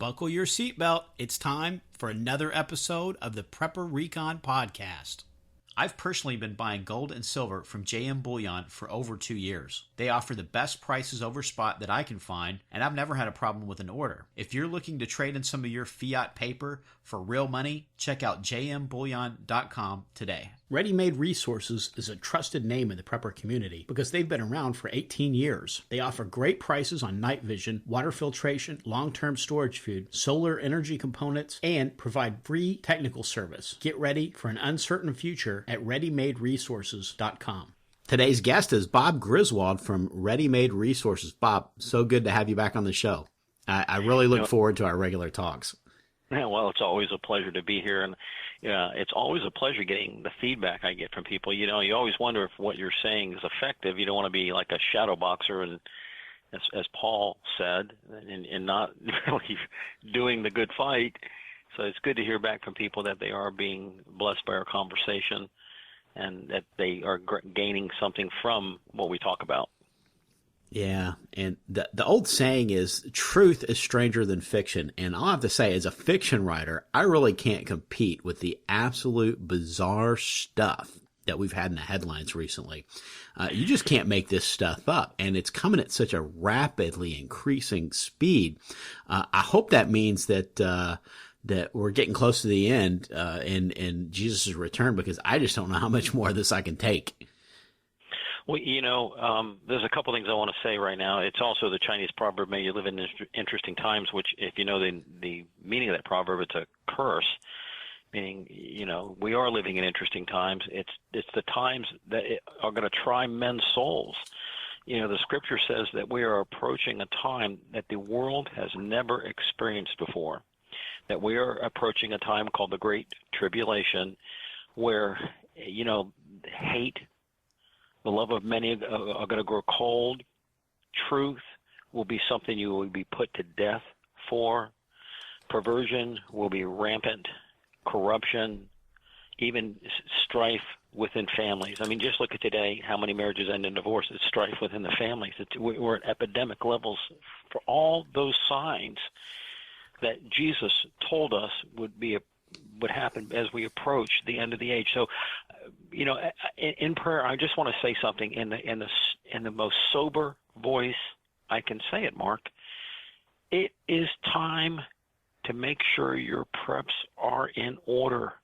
Buckle your seatbelt. It's time for another episode of the Prepper Recon Podcast. I've personally been buying gold and silver from JM Bullion for over 2 years. They offer the best prices over spot that I can find, and I've never had a problem with an order. If you're looking to trade in some of your fiat paper for real money, check out jmbullion.com today. Ready Made Resources is a trusted name in the prepper community because they've been around for 18 years. They offer great prices on night vision, water filtration, long-term storage food, solar energy components, and provide free technical service. Get ready for an uncertain future at readymaderesources.com. Today's guest is Bob Griswold from Ready Made Resources. Bob, so good to have you back on the show. I really look forward to our regular talks. Yeah, well, it's always a pleasure to be here, and it's always a pleasure getting the feedback I get from people. You know, you always wonder if what you're saying is effective. You don't want to be like a shadow boxer, and as Paul said, and not really doing the good fight. So it's good to hear back from people that they are being blessed by our conversation, and that they are gaining something from what we talk about. Yeah, and the old saying is truth is stranger than fiction. And I'll have to say, as a fiction writer, I really can't compete with the absolute bizarre stuff that we've had in the headlines recently. You just can't make this stuff up, and it's coming at such a rapidly increasing speed. I hope that means that that we're getting close to the end in Jesus' return, because I just don't know how much more of this I can take. Well, there's a couple things I want to say right now. It's also the Chinese proverb, may you live in interesting times, which, if you know the meaning of that proverb, it's a curse, meaning, we are living in interesting times. It's the times that are going to try men's souls. The scripture says that we are approaching a time that the world has never experienced before, that we are approaching a time called the Great Tribulation, where, hate, the love of many are going to grow cold. Truth will be something you will be put to death for. Perversion will be rampant. Corruption, even strife within families. I mean, just look at today, how many marriages end in divorce. It's strife within the families. We're at epidemic levels for all those signs that Jesus told us would happen as we approach the end of the age. So, in prayer, I just want to say something in the most sober voice I can say it, Mark. It is time to make sure your preps are in order.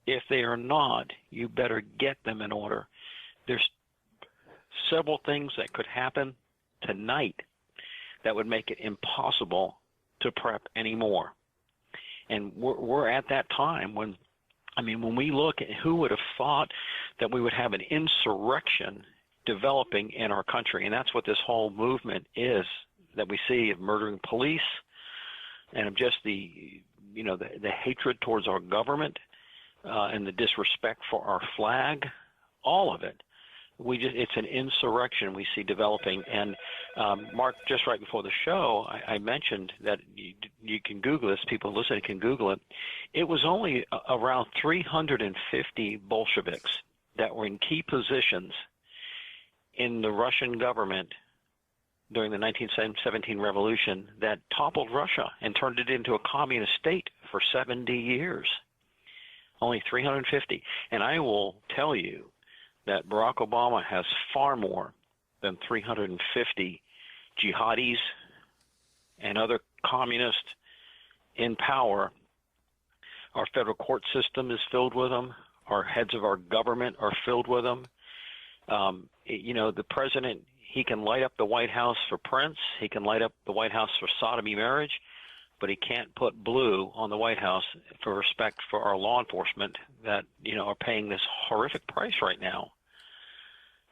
If they are not, you better get them in order. There's several things that could happen tonight that would make it impossible to prep anymore. And we're at that time when we look at who would have thought that we would have an insurrection developing in our country. And that's what this whole movement is that we see of murdering police and of just the hatred towards our government and the disrespect for our flag, all of it. It's an insurrection we see developing. And Mark, just right before the show, I mentioned that you can Google this. People listening can Google it. It was only around 350 Bolsheviks that were in key positions in the Russian government during the 1917 revolution that toppled Russia and turned it into a communist state for 70 years. Only 350. And I will tell you that Barack Obama has far more than 350 jihadis and other communists in power. Our federal court system is filled with them. Our heads of our government are filled with them. The president, he can light up the White House for Prince. He can light up the White House for sodomy marriage, but he can't put blue on the White House for respect for our law enforcement that, are paying this horrific price right now.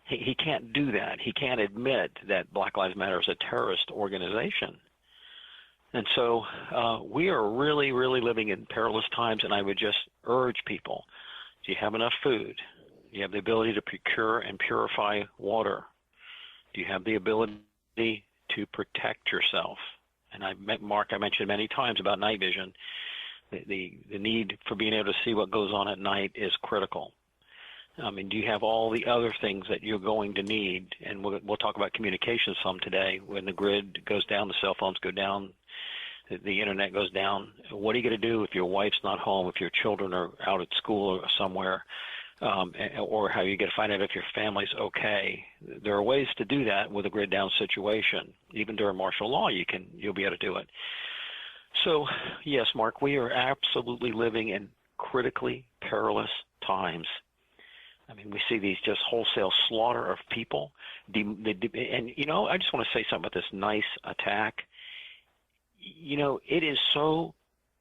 He can't do that. He can't admit that Black Lives Matter is a terrorist organization. And so we are really, really living in perilous times, and I would just urge people, do you have enough food? Do you have the ability to procure and purify water? Do you have the ability to protect yourself? And Mark, I mentioned many times about night vision. The need for being able to see what goes on at night is critical. Do you have all the other things that you're going to need? And we'll talk about communication some today. When the grid goes down, the cell phones go down, the internet goes down. What are you going to do if your wife's not home, if your children are out at school or somewhere, or how you get to find out if your family's okay? There are ways to do that with a grid down situation. Even during martial law, you'll be able to do it. So, yes, Mark, we are absolutely living in critically perilous times. I mean, we see these just wholesale slaughter of people. And, I just want to say something about this nice attack. It is so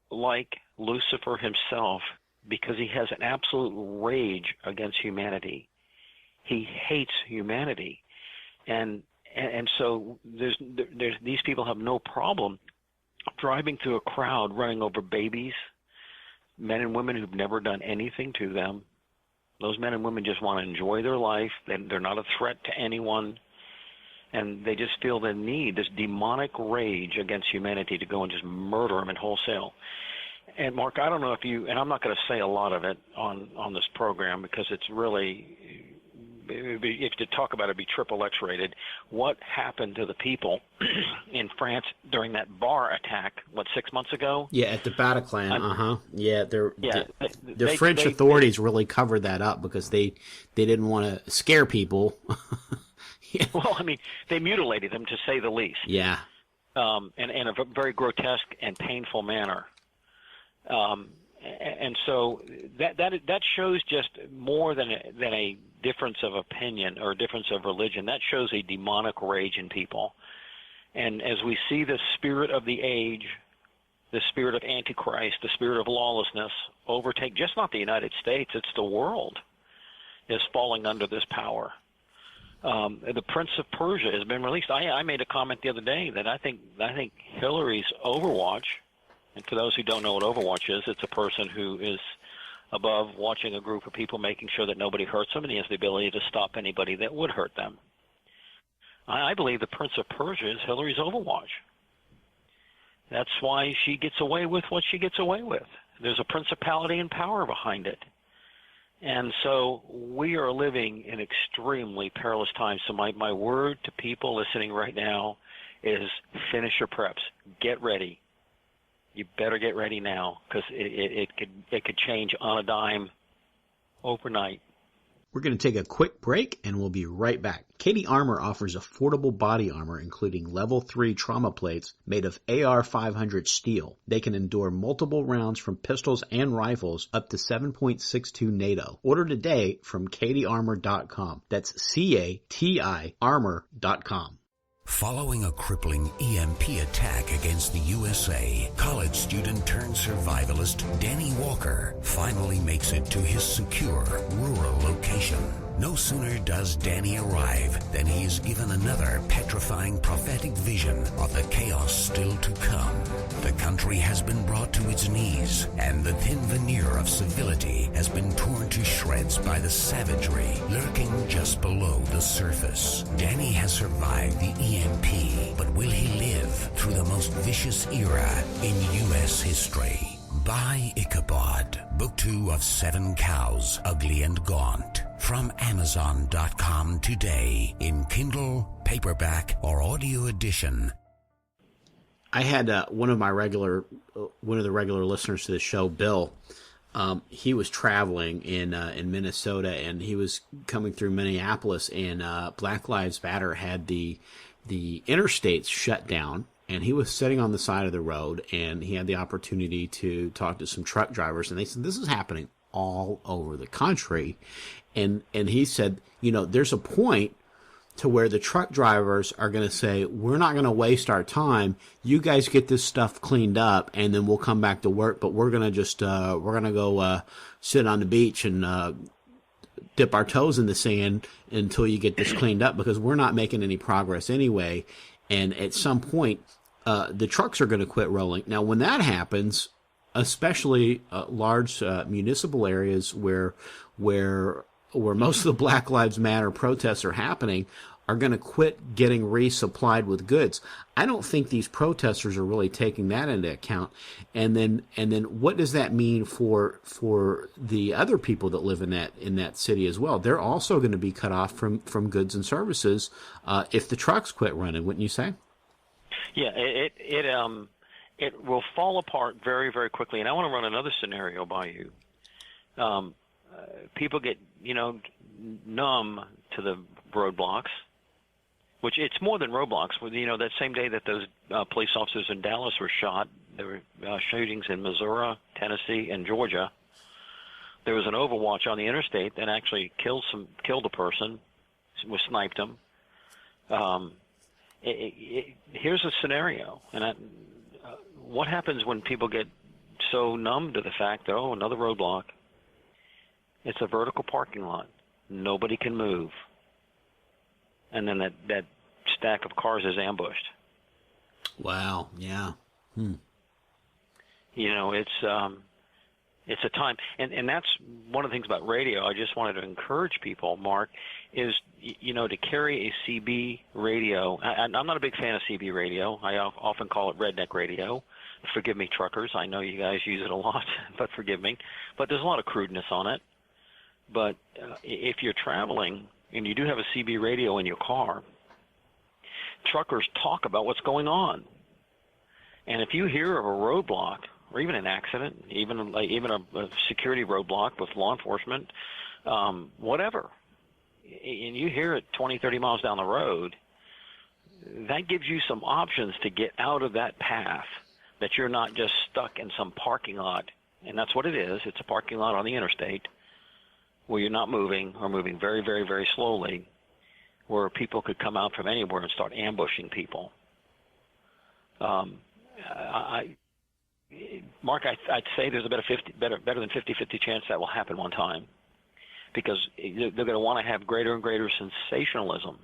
like Lucifer himself because he has an absolute rage against humanity. He hates humanity. And so there's these people have no problem driving through a crowd, running over babies, men and women who've never done anything to them. Those men and women just want to enjoy their life. They're not a threat to anyone. And they just feel the need, this demonic rage against humanity, to go and just murder them in wholesale. And, Mark, I don't know if you – and I'm not going to say a lot of it on this program because it's really – if to talk about it, it'd be triple X rated. What happened to the people in France during that bar attack, 6 months ago? Yeah, at the Bataclan, Yeah, the French authorities really covered that up because they didn't want to scare people. Yeah. Well, I mean, they mutilated them, to say the least. Yeah. In a very grotesque and painful manner. And so that shows just more than a difference of opinion or a difference of religion. That shows a demonic rage in people. And as we see the spirit of the age, the spirit of Antichrist, the spirit of lawlessness overtake just not the United States, it's the world is falling under this power. The Prince of Persia has been released. I made a comment the other day that I think Hillary's Overwatch, and for those who don't know what Overwatch is, it's a person who is above watching a group of people, making sure that nobody hurts them, and he has the ability to stop anybody that would hurt them. I believe the Prince of Persia is Hillary's Overwatch. That's why she gets away with what she gets away with. There's a principality and power behind it. And so we are living in extremely perilous times. So my word to people listening right now is finish your preps. Get ready. You better get ready now because it could change on a dime overnight. We're going to take a quick break, and we'll be right back. Katie Armor offers affordable body armor, including Level 3 trauma plates made of AR-500 steel. They can endure multiple rounds from pistols and rifles up to 7.62 NATO. Order today from katiearmor.com. That's C-A-T-I armor.com. Following a crippling EMP attack against the USA, college student turned survivalist Danny Walker finally makes it to his secure rural location. No sooner does Danny arrive than he is given another petrifying prophetic vision of the chaos still to come. The country has been brought to its knees, and the thin veneer of civility has been torn to shreds by the savagery lurking just below the surface. Danny has survived the EMP, but will he live through the most vicious era in U.S. history? Buy Ichabod, Book 2 of 7 Cows, Ugly and Gaunt, from Amazon.com today in Kindle, paperback, or audio edition. I had one of the regular listeners to the show, Bill. He was traveling in Minnesota, and he was coming through Minneapolis, and Black Lives Matter had the interstates shut down. And he was sitting on the side of the road, and he had the opportunity to talk to some truck drivers, and they said, this is happening all over the country. And he said, there's a point to where the truck drivers are going to say, we're not going to waste our time. You guys get this stuff cleaned up, and then we'll come back to work, but we're going to just, we're going to go sit on the beach and dip our toes in the sand until you get this cleaned up, because we're not making any progress anyway. And at some point, the trucks are going to quit rolling. Now, when that happens, especially large municipal areas where most of the Black Lives Matter protests are happening, are going to quit getting resupplied with goods. I don't think these protesters are really taking that into account. And then what does that mean for the other people that live in that city as well? They're also going to be cut off from goods and services if the trucks quit running, wouldn't you say? Yeah, it will fall apart very, very quickly. And I want to run another scenario by you. People get, numb to the roadblocks, which it's more than roadblocks. That same day that those police officers in Dallas were shot, there were shootings in Missouri, Tennessee, and Georgia. There was an overwatch on the interstate that actually killed a person, sniped him. Here's a scenario, and what happens when people get so numb to the fact that, another roadblock? It's a vertical parking lot. Nobody can move. And then that stack of cars is ambushed. Wow, yeah. It's a time. And that's one of the things about radio. I just wanted to encourage people, Mark, is, to carry a CB radio. I'm not a big fan of CB radio. I often call it redneck radio. Forgive me, truckers. I know you guys use it a lot, but forgive me. But there's a lot of crudeness on it. But if you're traveling and you do have a CB radio in your car, truckers talk about what's going on. And if you hear of a roadblock or even an accident, even a security roadblock with law enforcement, whatever, and you hear it 20, 30 miles down the road, that gives you some options to get out of that path, that you're not just stuck in some parking lot. And that's what it is. It's a parking lot on the interstate where you're not moving or moving very, very, very slowly, where people could come out from anywhere and start ambushing people. Mark, I'd say there's better than 50-50 chance that will happen one time, because they're going to want to have greater and greater sensationalism.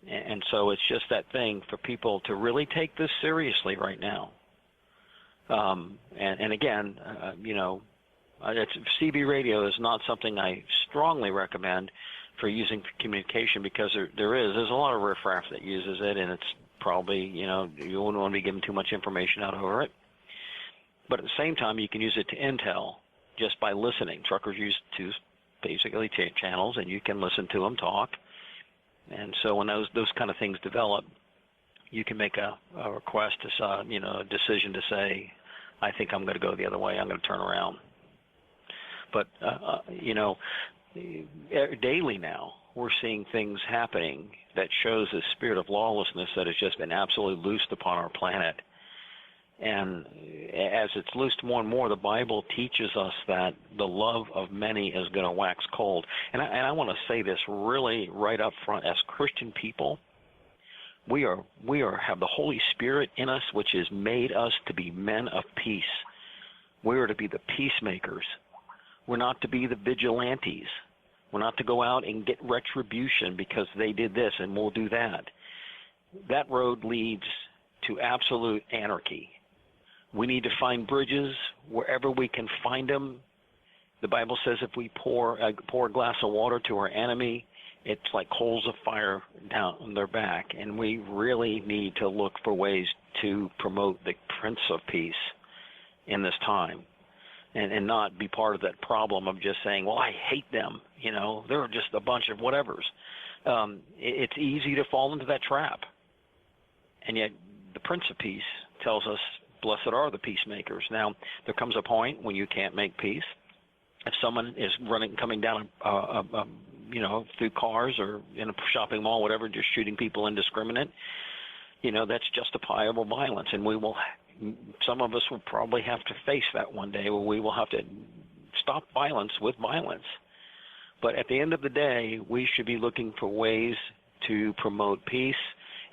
And so it's just that thing for people to really take this seriously right now. And again, CB radio is not something I strongly recommend for using for communication, because there's a lot of riffraff that uses it, and it's probably, you wouldn't want to be giving too much information out over it. But at the same time, you can use it to intel just by listening. Truckers use two basically channels, and you can listen to them talk. And so when those kind of things develop, you can make a request to, a decision to say, I think I'm going to go the other way. I'm going to turn around. But, daily now, we're seeing things happening that shows the spirit of lawlessness that has just been absolutely loosed upon our planet. And as it's loosed more and more, the Bible teaches us that the love of many is going to wax cold. And I want to say this really right up front. As Christian people, we have the Holy Spirit in us, which has made us to be men of peace. We are to be the peacemakers. We're not to be the vigilantes. We're not to go out and get retribution because they did this and we'll do that. That road leads to absolute anarchy. We need to find bridges wherever we can find them. The Bible says if we pour a glass of water to our enemy, it's like coals of fire down their back. And we really need to look for ways to promote the Prince of Peace in this time. And not be part of that problem of just saying, well, I hate them. They're just a bunch of whatevers. It's easy to fall into that trap. And yet the Prince of Peace tells us, blessed are the peacemakers. Now, there comes a point when you can't make peace. If someone is coming down, through cars or in a shopping mall, whatever, just shooting people indiscriminate, that's justifiable violence. And some of us will probably have to face that one day, where we will have to stop violence with violence. But at the end of the day, we should be looking for ways to promote peace,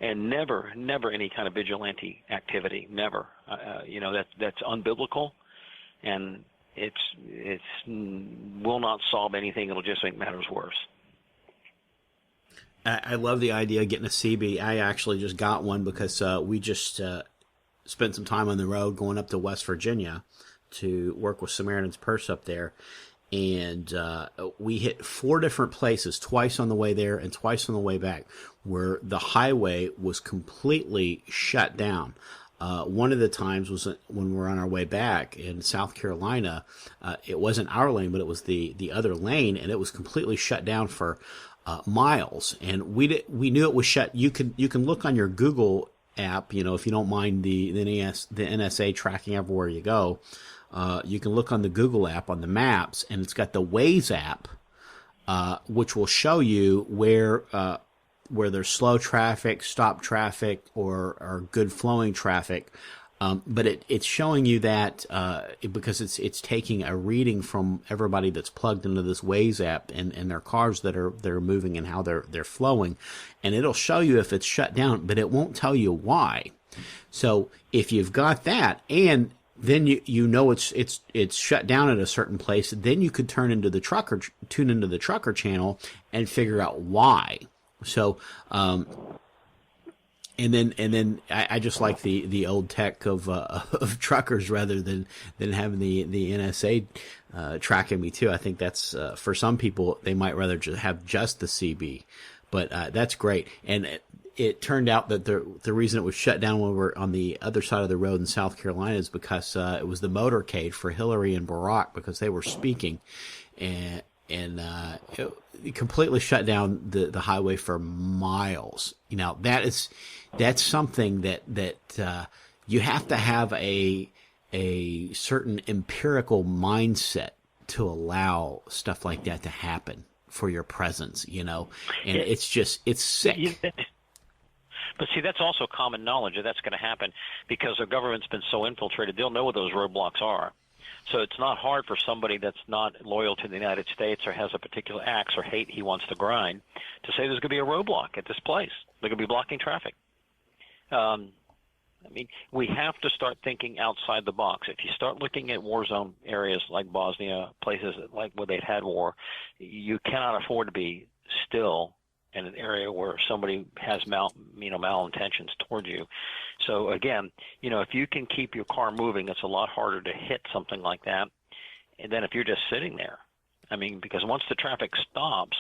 and never any kind of vigilante activity. Never. That's unbiblical, and it's will not solve anything. It'll just make matters worse. I love the idea of getting a CB. I actually just got one because we just spent some time on the road going up to West Virginia to work with Samaritan's Purse up there. And we hit 4 different places, twice on the way there and twice on the way back, where the highway was completely shut down. One of the times was when we were on our way back in South Carolina. It wasn't our lane, but it was the other lane, and it was completely shut down for miles. And we knew it was shut. You can look on your Google app, if you don't mind the NSA tracking everywhere you go, you can look on the Google app on the maps, and it's got the Waze app, which will show you where there's slow traffic, stop traffic, or good flowing traffic. But it's showing you that because it's taking a reading from everybody that's plugged into this Waze app and their cars that are moving and how they're flowing, and it'll show you if it's shut down, but it won't tell you why. So if you've got that, and then it's shut down at a certain place, then you could tune into the trucker channel and figure out why. So. And then I just like the old tech of truckers rather than having the NSA tracking me too. I think that's for some people they might rather have just the CB, but that's great. And it turned out that the reason it was shut down when we were on the other side of the road in South Carolina is because it was the motorcade for Hillary and Barack, because they were speaking, and it completely shut down the highway for miles. That's something that you have to have a certain empirical mindset to allow stuff like that to happen for your presence, and it's sick. But see, that's also common knowledge that that's going to happen because our government's been so infiltrated. They'll know what those roadblocks are. So it's not hard for somebody that's not loyal to the United States or has a particular axe or hate he wants to grind to say there's going to be a roadblock at this place. They're going to be blocking traffic. We have to start thinking outside the box. If you start looking at war zone areas like Bosnia, places like where they've had war, you cannot afford to be still in an area where somebody has malintentions towards you. So again, if you can keep your car moving, it's a lot harder to hit something like that. And then if you're just sitting there, because once the traffic stops,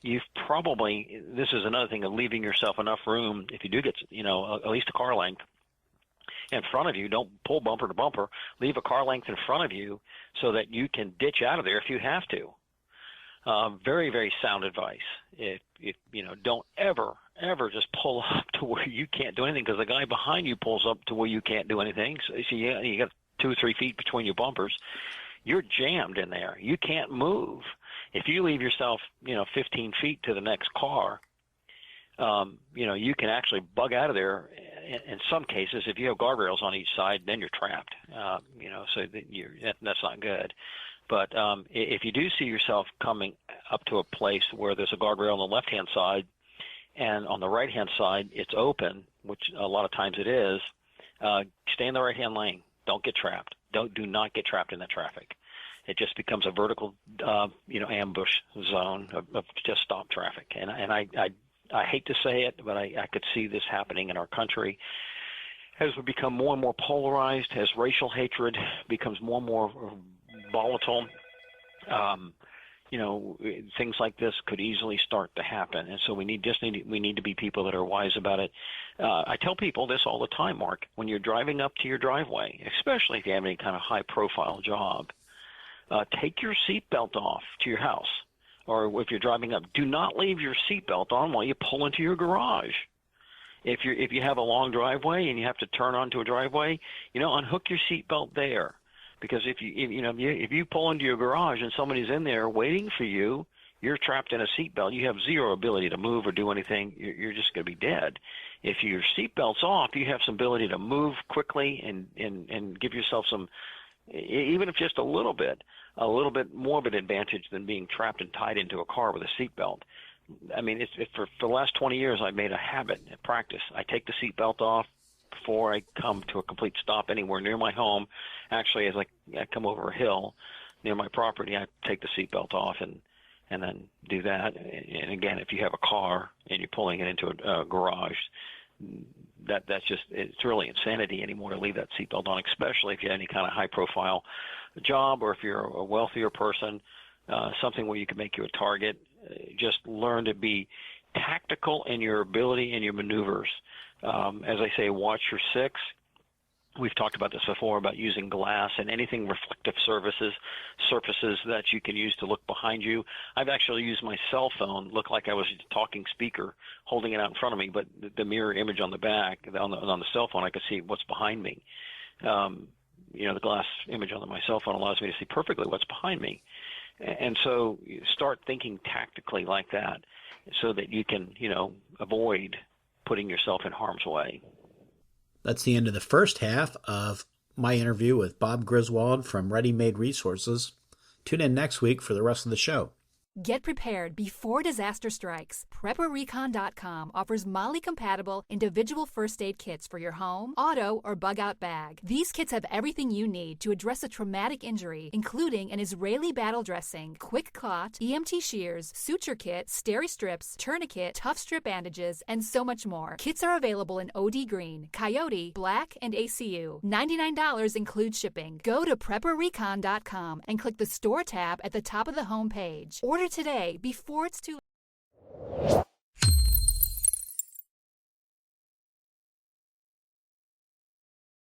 you've probably, this is another thing of leaving yourself enough room, if you do get, at least a car length in front of you. Don't pull bumper to bumper. Leave a car length in front of you so that you can ditch out of there if you have to. Very, very sound advice. If don't ever just pull up to where you can't do anything, because the guy behind you pulls up to where you can't do anything. So you got 2 or 3 feet between your bumpers. You're jammed in there. You can't move. If you leave yourself, 15 feet to the next car, you can actually bug out of there. In some cases, if you have guardrails on each side, then you're trapped. So that's not good. But if you do see yourself coming up to a place where there's a guardrail on the left-hand side and on the right-hand side it's open, which a lot of times it is, stay in the right-hand lane. Don't get trapped. Do not get trapped in that traffic. It just becomes a vertical, ambush zone of just stop traffic. And I hate to say it, but I could see this happening in our country as we become more and more polarized, as racial hatred becomes more and more volatile. Things like this could easily start to happen, and so we need to be people that are wise about it. I tell people this all the time, Mark. When you're driving up to your driveway, especially if you have any kind of high-profile job, take your seatbelt off to your house, or if you're driving up, do not leave your seatbelt on while you pull into your garage. If you have a long driveway and you have to turn onto a driveway, unhook your seatbelt there. Because if you pull into your garage and somebody's in there waiting for you, you're trapped in a seatbelt. You have zero ability to move or do anything. You're just going to be dead. If your seatbelt's off, you have some ability to move quickly and give yourself some, even if just a little bit more of an advantage than being trapped and tied into a car with a seatbelt. For the last 20 years, I've made a habit, a practice. I take the seatbelt off before I come to a complete stop anywhere near my home. Actually, as I come over a hill near my property, I take the seatbelt off and then do that. And again, if you have a car and you're pulling it into a garage, that's just, it's really insanity anymore to leave that seatbelt on, especially if you have any kind of high-profile job or if you're a wealthier person, something where you can make you a target. Just learn to be tactical in your ability and your maneuvers. As I say, watch your six. We've talked about this before about using glass and anything reflective surfaces that you can use to look behind you. I've actually used my cell phone, look like I was a talking speaker, holding it out in front of me, but the mirror image on the back, on the cell phone, I could see what's behind me. The glass image on my cell phone allows me to see perfectly what's behind me. And so you start thinking tactically like that so that you can, avoid putting yourself in harm's way. That's the end of the first half of my interview with Bob Griswold from Ready Made Resources. Tune in next week for the rest of the show. Get prepared before disaster strikes. PrepperRecon.com offers MOLLE-compatible individual first aid kits for your home, auto, or bug-out bag. These kits have everything you need to address a traumatic injury, including an Israeli battle dressing, quick clot, EMT shears, suture kit, steri-strips, tourniquet, tough strip bandages, and so much more. Kits are available in OD Green, Coyote, Black, and ACU. $99 includes shipping. Go to PrepperRecon.com and click the Store tab at the top of the home page. Order today before it's too late.